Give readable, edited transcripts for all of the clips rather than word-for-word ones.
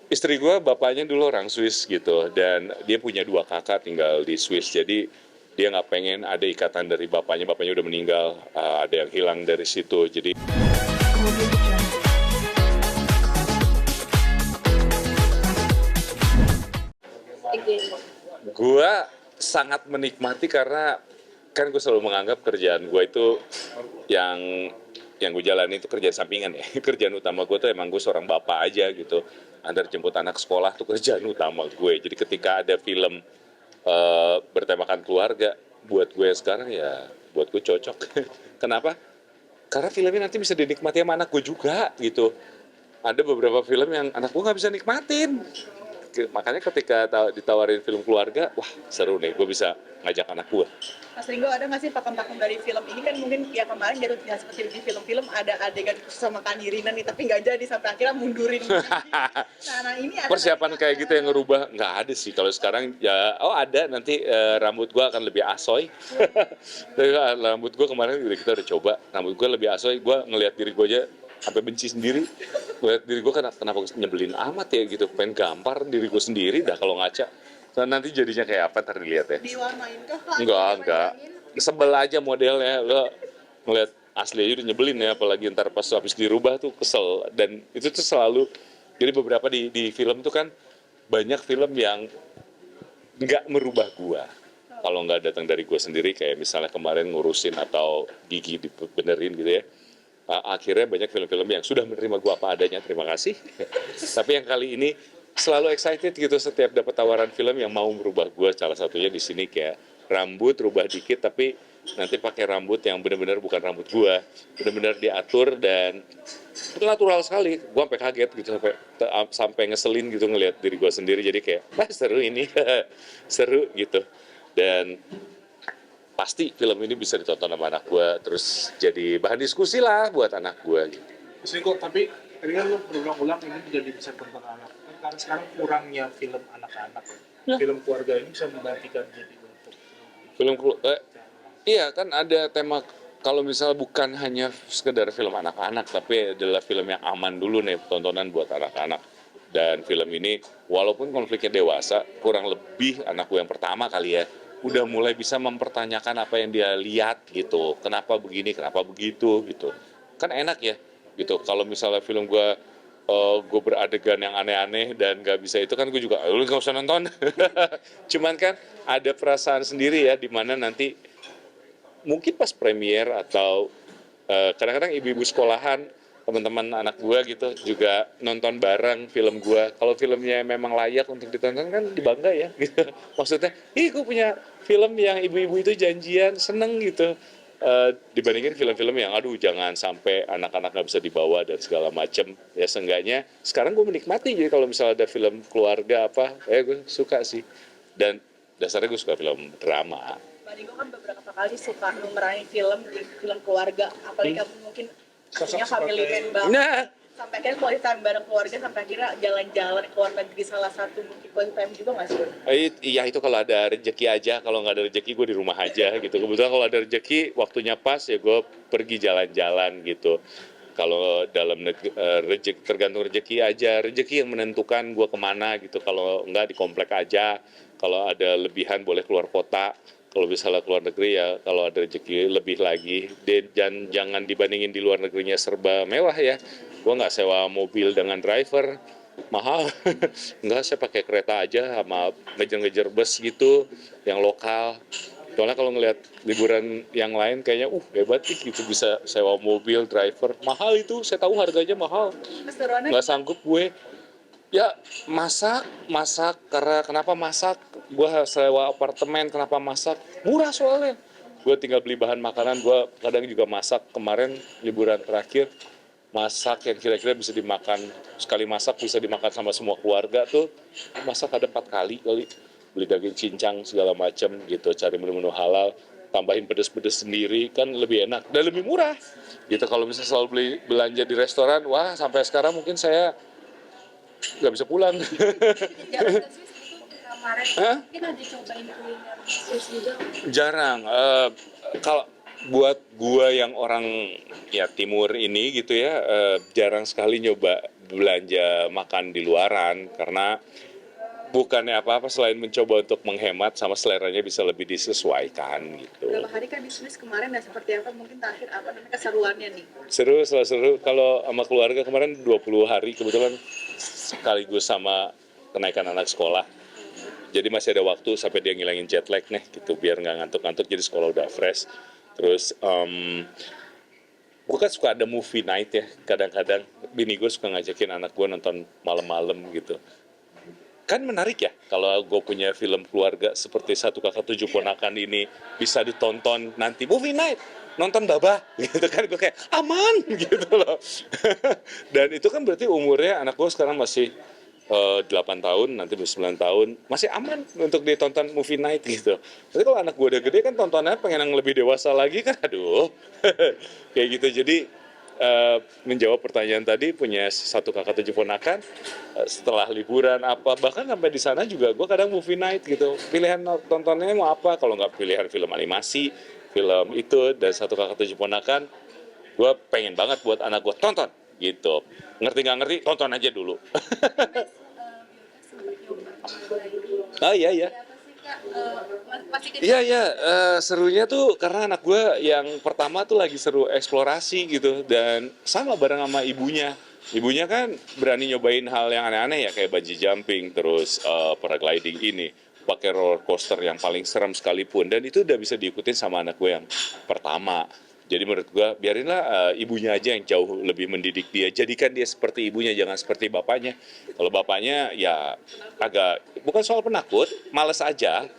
Istri gue bapaknya dulu orang Swiss gitu, dan dia punya dua kakak tinggal di Swiss. Jadi dia nggak pengen ada ikatan dari bapaknya udah meninggal, ada yang hilang dari situ. Jadi gue sangat menikmati karena kan gue selalu menganggap kerjaan gue itu yang gue jalani itu kerjaan sampingan ya. Kerjaan utama gue tuh emang gue seorang bapak aja gitu. Antar jemput anak sekolah tuh kerjaan utama gue. Jadi ketika ada film bertemakan keluarga, buat gue sekarang ya buat gue cocok. Kenapa? Karena filmnya nanti bisa dinikmati sama anak gue juga gitu. Ada beberapa film yang anak gue nggak bisa nikmatin. Makanya ketika ditawarin film keluarga, wah seru nih, gue bisa ngajak anak gue. Mas Ringo, ada nggak sih pakem-pakem dari film ini? Kan mungkin ya kemarin jatuh tidak seperti di film-film, ada adegan khusus sama Kanirina nih, tapi nggak jadi sampai akhirnya mundurin. Nah ini ada Persiapan kayak gitu yang ngerubah nggak ada sih kalau sekarang ya. Oh ada, nanti rambut gue akan lebih asoy. Rambut gue kemarin kita udah coba, rambut gue lebih asoy. Gue ngelihat diri gue aja sampai benci sendiri. Ngelihat diri gue kenapa nyebelin amat ya gitu, pengen gampar diri gue sendiri dah kalau ngaca. Nah, nanti jadinya kayak apa ntar dilihat ya. diwarnain kah? Enggak. Sebel aja modelnya. Lo ngeliat asli aja udah nyebelin ya, apalagi ntar pas habis dirubah tuh kesel. Dan itu tuh selalu, jadi beberapa di film tuh kan banyak film yang nggak merubah gua. Kalau nggak datang dari gua sendiri, kayak misalnya kemarin ngurusin atau gigi dibenerin gitu ya. Akhirnya banyak film-film yang sudah menerima gua apa adanya, terima kasih. Tapi yang kali ini selalu excited gitu setiap dapat tawaran film yang mau merubah gue. Salah satunya di sini kayak rambut rubah dikit, tapi nanti pakai rambut yang benar-benar bukan rambut gue, benar-benar diatur dan itu natural sekali. Gue sampai kaget gitu, sampai ngeselin gitu ngelihat diri gue sendiri. Jadi kayak seru ini. Seru gitu. Dan pasti film ini bisa ditonton sama anak gue, terus jadi bahan diskusi lah buat anak gue gitu. Maksudnya kok, tapi tadi kan lu berulang-ulang ini jadi bisa tentang anak. Kan karena sekarang kurangnya film anak-anak. Ya. Film keluarga ini bisa menggantikan jadi untuk Film iya kan ada tema, kalau misalnya bukan hanya sekedar film anak-anak, tapi adalah film yang aman dulu nih, tontonan buat anak-anak. Dan film ini walaupun konfliknya dewasa, kurang lebih anakku yang pertama kali ya udah mulai bisa mempertanyakan apa yang dia lihat gitu, kenapa begini, kenapa begitu gitu. Kan enak ya gitu kalau misalnya film gue beradegan yang aneh-aneh dan gak bisa itu, kan gue juga lu gak usah nonton. Cuman kan ada perasaan sendiri ya, dimana nanti mungkin pas premier atau kadang-kadang ibu-ibu sekolahan, teman-teman anak gue gitu juga nonton bareng film gue. Kalau filmnya memang layak untuk ditonton kan dibangga ya gitu. Maksudnya, gue punya film yang ibu-ibu itu janjian seneng gitu. Dibandingin film-film yang aduh jangan sampai anak-anak nggak bisa dibawa dan segala macem. Ya seenggaknya sekarang gue menikmati, jadi kalau misalnya ada film keluarga apa, gue suka sih. Dan dasarnya gue suka film drama. Mbak Ringo kan beberapa kali suka memerangi film di film keluarga, apalagi kamu mungkin punya family man banget. Nah, Sampai akhirnya quality time bareng keluarga, sampai akhirnya jalan-jalan ke luar negeri, salah satu mungkin quality time juga nggak sih? iya itu kalau ada rezeki aja, kalau nggak ada rezeki gue di rumah aja gitu. Kebetulan kalau ada rezeki waktunya pas ya gue pergi jalan-jalan gitu. Kalau dalam rezeki, tergantung rezeki aja, rezeki yang menentukan gue kemana gitu. Kalau nggak di komplek aja, kalau ada lebihan boleh keluar kota. Kalau misalnya keluar negeri ya kalau ada rezeki lebih lagi. Dan jangan dibandingin di luar negerinya serba mewah ya. Gue nggak sewa mobil dengan driver, mahal. Enggak, saya pakai kereta aja sama ngejar-ngejar bus gitu yang lokal. Soalnya kalau ngelihat liburan yang lain kayaknya hebat nih gitu, bisa sewa mobil, driver. Mahal itu, saya tahu harganya mahal. Keseruannya Nggak sanggup gue. Ya masak, karena kenapa masak? Gue sewa apartemen, kenapa masak? Murah soalnya. Gue tinggal beli bahan makanan, gue kadang juga masak. Kemarin liburan terakhir, masak yang kira-kira bisa dimakan, sekali masak bisa dimakan sama semua keluarga tuh. Masak ada 4 kali beli daging cincang segala macam gitu, cari menu-menu halal, tambahin pedes-pedes sendiri, kan lebih enak dan lebih murah gitu. Kalau misalnya selalu beli belanja di restoran, wah sampai sekarang mungkin saya nggak bisa pulang. Jalan ke Swiss itu kemarin Hah? mungkin ada cobain kuliner Swiss juga. Jarang. Kalau buat gua yang orang ya timur ini gitu ya, jarang sekali nyoba belanja makan di luaran karena bukannya apa-apa selain mencoba untuk menghemat sama seleranya bisa lebih disesuaikan gitu. Berapa hari kan di Swiss kemarin dan seperti apa mungkin terakhir apa namanya keseruannya nih? Seru, selalu seru. Kalau sama keluarga kemarin 20 hari kebetulan sekaligus sama kenaikan anak sekolah. Jadi masih ada waktu sampai dia ngilangin jet lag nih gitu biar nggak ngantuk-ngantuk, jadi sekolah udah fresh. Terus gue kan suka ada movie night ya, kadang-kadang bini gue suka ngajakin anak gue nonton malam-malam gitu. Kan menarik ya kalau gue punya film keluarga seperti Satu Kakak Tujuh Ponakan ini bisa ditonton nanti movie night, nonton Babah gitu kan, gue kayak aman gitu loh. Dan itu kan berarti umurnya anak gue sekarang masih 8 tahun, nanti 9 tahun, masih aman untuk ditonton movie night gitu. Tapi kalau anak gue udah gede kan tontonnya pengen yang lebih dewasa lagi kan, aduh. Kayak gitu, jadi menjawab pertanyaan tadi, punya Satu Kakak Tujuh Ponakan, setelah liburan apa, bahkan sampai di sana juga gue kadang movie night gitu. Pilihan tontonnya mau apa, kalau nggak pilihan film animasi, film itu, dan Satu Kakak Tujuh Ponakan, gue pengen banget buat anak gue tonton gitu. Ngerti nggak ngerti, tonton aja dulu. Oh iya, iya. Masih kecil. Iya, iya, serunya tuh karena anak gue yang pertama tuh lagi seru eksplorasi gitu, dan sama bareng sama ibunya. Ibunya kan berani nyobain hal yang aneh-aneh ya, kayak bungee jumping, terus paragliding ini, pakai roller coaster yang paling serem sekalipun, dan itu udah bisa diikutin sama anak gue yang pertama. Jadi menurut gue biarinlah ibunya aja yang jauh lebih mendidik dia, jadikan dia seperti ibunya, jangan seperti bapaknya. Kalau bapaknya ya agak, bukan soal penakut, males aja.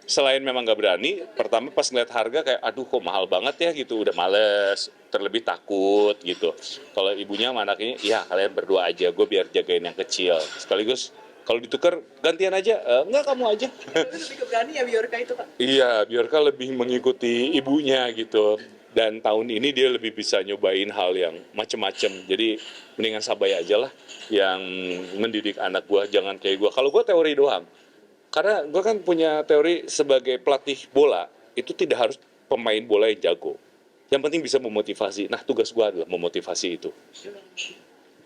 Selain memang nggak berani, pertama pas ngeliat harga kayak aduh kok mahal banget ya gitu, udah males, terlebih takut gitu. Kalau ibunya sama anaknya, ya kalian berdua aja, gue biar jagain yang kecil. Sekaligus kalau ditukar gantian aja, enggak kamu aja. Tapi lebih ke berani ya Biorka itu Pak. Iya, biarkan lebih mengikuti ibunya gitu. Dan tahun ini dia lebih bisa nyobain hal yang macem-macem. Jadi mendingan Sabaya aja lah yang mendidik anak gua, jangan kayak gua. Kalau gua teori doang. Karena gua kan punya teori sebagai pelatih bola, itu tidak harus pemain bola yang jago. Yang penting bisa memotivasi. Nah, tugas gua adalah memotivasi itu.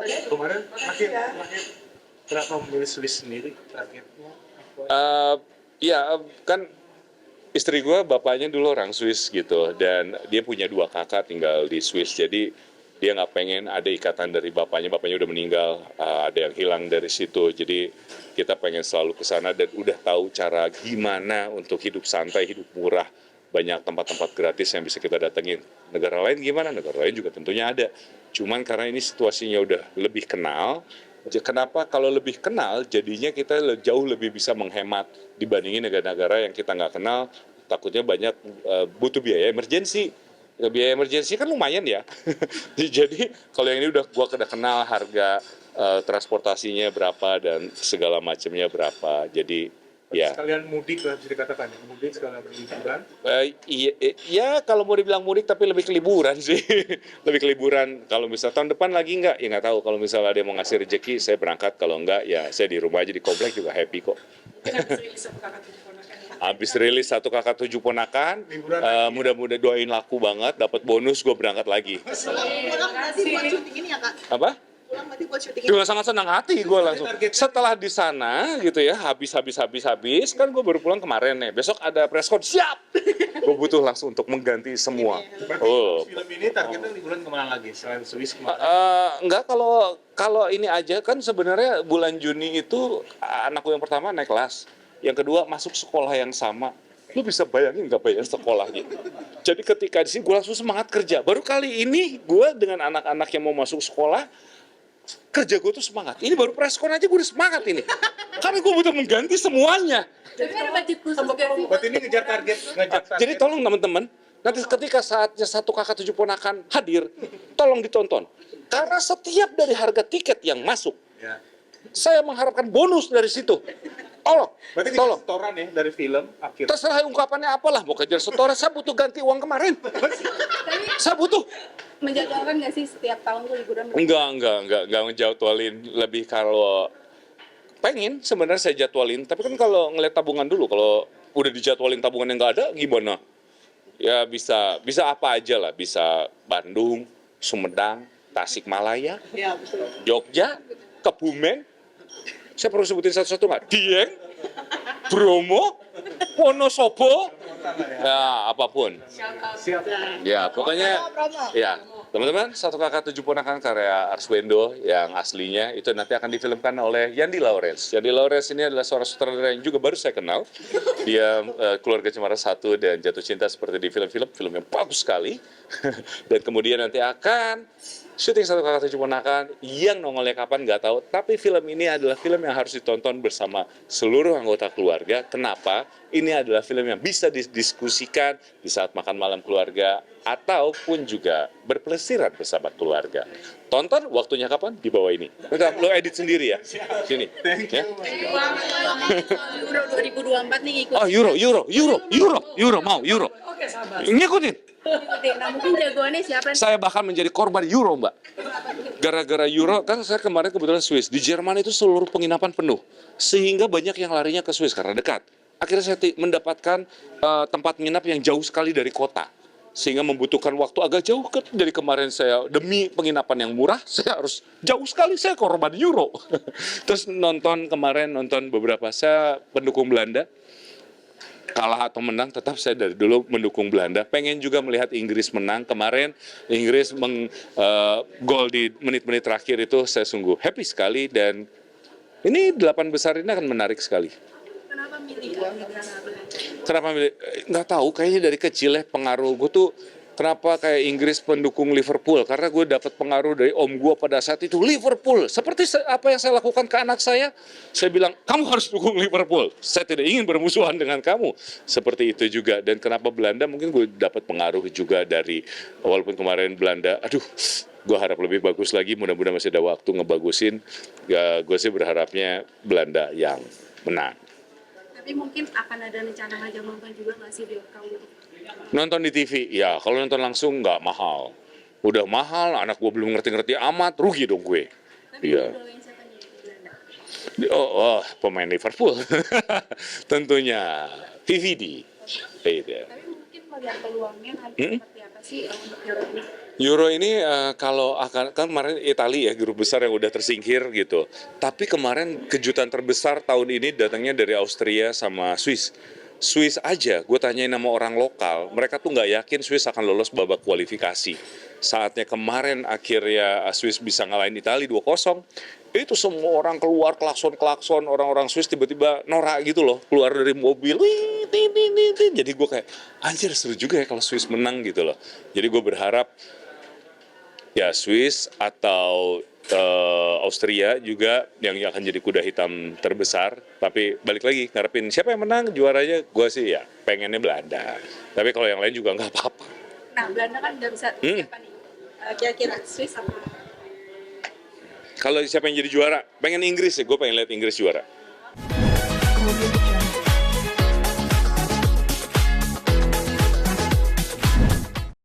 Kemarin terakhir kenapa memilih Swiss sendiri targetnya? Iya, kan istri gue bapaknya dulu orang Swiss gitu, dan dia punya 2 kakak tinggal di Swiss, jadi dia nggak pengen ada ikatan dari bapaknya udah meninggal, ada yang hilang dari situ, jadi kita pengen selalu ke sana dan udah tahu cara gimana untuk hidup santai, hidup murah, banyak tempat-tempat gratis yang bisa kita datengin. Negara lain gimana? Negara lain juga tentunya ada, cuman karena ini situasinya udah lebih kenal. Kenapa kalau lebih kenal jadinya kita jauh lebih bisa menghemat dibandingin negara-negara yang kita nggak kenal, takutnya banyak butuh biaya emergensi. Biaya emergensi kan lumayan ya. Jadi kalau yang ini udah gua kenal harga transportasinya berapa dan segala macamnya berapa. Jadi ya. Sekalian mudik lah bisa dikatakan ya, mudik sekalian liburan. Iya, kalau mau dibilang mudik tapi lebih ke liburan sih. Lebih ke liburan. Kalau misal tahun depan lagi nggak, ya nggak tahu. Kalau misalnya ada yang mau ngasih rezeki, saya berangkat. Kalau nggak, ya saya di rumah aja di komplek juga happy kok. Habis rilis Satu Kakak Tujuh Ponakan, mudah-mudahan doain laku banget, dapat bonus, gue berangkat lagi. Pulang berarti buat syuting ini ya Kak? Apa? Pulang berarti buat syuting ini. Juga sangat senang hati gue langsung. Setelah di sana gitu ya, habis kan gue baru pulang kemarin nih. Besok ada press con, siap. Gue butuh langsung untuk mengganti semua. Berarti film ini targetnya liburan kemana lagi selain Swiss kemana? Enggak, kalau ini aja kan sebenarnya bulan Juni itu anakku yang pertama naik kelas, yang kedua masuk sekolah yang sama. Lu bisa bayangin nggak bayar sekolahnya? Jadi ketika di sini gue langsung semangat kerja. Baru kali ini gue dengan anak-anak yang mau masuk sekolah, kerja gue tuh semangat. Ini baru preskon aja gue udah semangat ini. Karena gue butuh mengganti semuanya. Tapi ada budget khusus gak sih? Berarti ini ngejar target. Jadi tolong teman-teman, nanti ketika saatnya Satu Kakak Tujuh Ponakan hadir, tolong ditonton. Karena setiap dari harga tiket yang masuk, Ya. saya mengharapkan bonus dari situ. Berarti kejar Tolong. setoran ya dari film akhir. Terserah ungkapannya apalah, mau kejar setoran, saya butuh ganti uang kemarin. Tapi Saya butuh. menjadwalkan gak sih setiap tahun tuh liburan? Enggak ngejadwalin. Lebih kalau pengen sebenarnya saya jadwalin, tapi kan kalau ngeliat tabungan dulu, kalau udah dijadwalin tabungan yang nggak ada, gimana? Ya bisa apa aja lah, bisa Bandung, Sumedang, Tasikmalaya, Ya, betul. Jogja, Kebumen. Saya perlu sebutin satu-satu nggak? Dieng, Bromo, Wonosobo, ya apapun. Siap. Ya pokoknya, Promo. ya teman-teman, Satu Kakak Tujuh Ponakan karya Arswendo yang aslinya itu nanti akan difilmkan oleh Yandi Laurens. Yandi Laurens ini adalah seorang sutradara yang juga baru saya kenal. Dia Keluarga Cemara 1 dan Jatuh Cinta seperti di film yang bagus sekali. Dan kemudian nanti akan syuting Satu Kakak Tujuh Ponakan yang nongolnya kapan nggak tahu. Tapi film ini adalah film yang harus ditonton bersama seluruh anggota keluarga. Kenapa? Ini adalah film yang bisa didiskusikan di saat makan malam keluarga ataupun juga berpelesiran bersama keluarga. Tonton waktunya kapan? Di bawah ini. Bentar, lo edit sendiri ya. Sini. Ya. Euro 2024 nih ikut. Oh, Euro, mau Euro. Oke, sabar. Ngikutin. Nah, mungkin jagoannya siapa nih? Saya bahkan menjadi korban Euro, Mbak. Gara-gara Euro, kan saya kemarin kebetulan Swiss. Di Jerman itu seluruh penginapan penuh. Sehingga banyak yang larinya ke Swiss karena dekat. Akhirnya saya mendapatkan tempat menginap yang jauh sekali dari kota. Sehingga membutuhkan waktu agak jauh. Dari kemarin saya, demi penginapan yang murah, saya harus jauh sekali, saya korban Euro. Terus nonton beberapa, saya pendukung Belanda. Kalah atau menang, tetap saya dari dulu mendukung Belanda. Pengen juga melihat Inggris menang. Kemarin Inggris gol di menit-menit terakhir itu saya sungguh happy sekali. Dan ini 8 besar ini akan menarik sekali. Kenapa milih negara Belanda? Kenapa milih? Nggak tahu, kayaknya dari kecil ya pengaruh gue tuh. Kenapa kayak Inggris pendukung Liverpool? Karena gue dapat pengaruh dari om gue pada saat itu, Liverpool. Seperti apa yang saya lakukan ke anak saya bilang, kamu harus dukung Liverpool. Saya tidak ingin bermusuhan dengan kamu. Seperti itu juga. Dan kenapa Belanda? Mungkin gue dapat pengaruh juga dari, walaupun kemarin Belanda, gue harap lebih bagus lagi. Mudah-mudahan masih ada waktu ngebagusin. Ya, gue sih berharapnya Belanda yang menang. Tapi mungkin akan ada rencana ngajak nonton juga nggak sih di kamu? Nonton di TV, ya kalau nonton langsung nggak mahal. Udah mahal, anak gue belum ngerti-ngerti amat, rugi dong gue. Tapi Iya. idolain siapa nih di Belanda? Pemain Liverpool. Tentunya VVD. Iya. Tapi mungkin melihat peluangnya nanti seperti apa sih untuk Euro ini? Euro ini kalau akan kan kemarin Italia ya grup besar yang udah tersingkir gitu. Tapi kemarin kejutan terbesar tahun ini datangnya dari Austria sama Swiss. Swiss aja, gue tanyain sama orang lokal, mereka tuh nggak yakin Swiss akan lolos babak kualifikasi. Saatnya kemarin akhirnya Swiss bisa ngalahin Italia 2-0, itu semua orang keluar klakson-klakson, orang-orang Swiss tiba-tiba norak gitu loh, keluar dari mobil, wih, tin. Jadi gue kayak, anjir seru juga ya kalau Swiss menang gitu loh. Jadi gue berharap ya Swiss atau Austria juga yang akan jadi kuda hitam terbesar. Tapi balik lagi ngarepin siapa yang menang juaranya, gue sih ya pengennya Belanda. Tapi kalau yang lain juga nggak apa-apa. Nah, Belanda kan udah bisa siapa nih? Kira-kira Swiss apa? Kalau siapa yang jadi juara, pengen Inggris ya, gue pengen lihat Inggris juara. Kemudian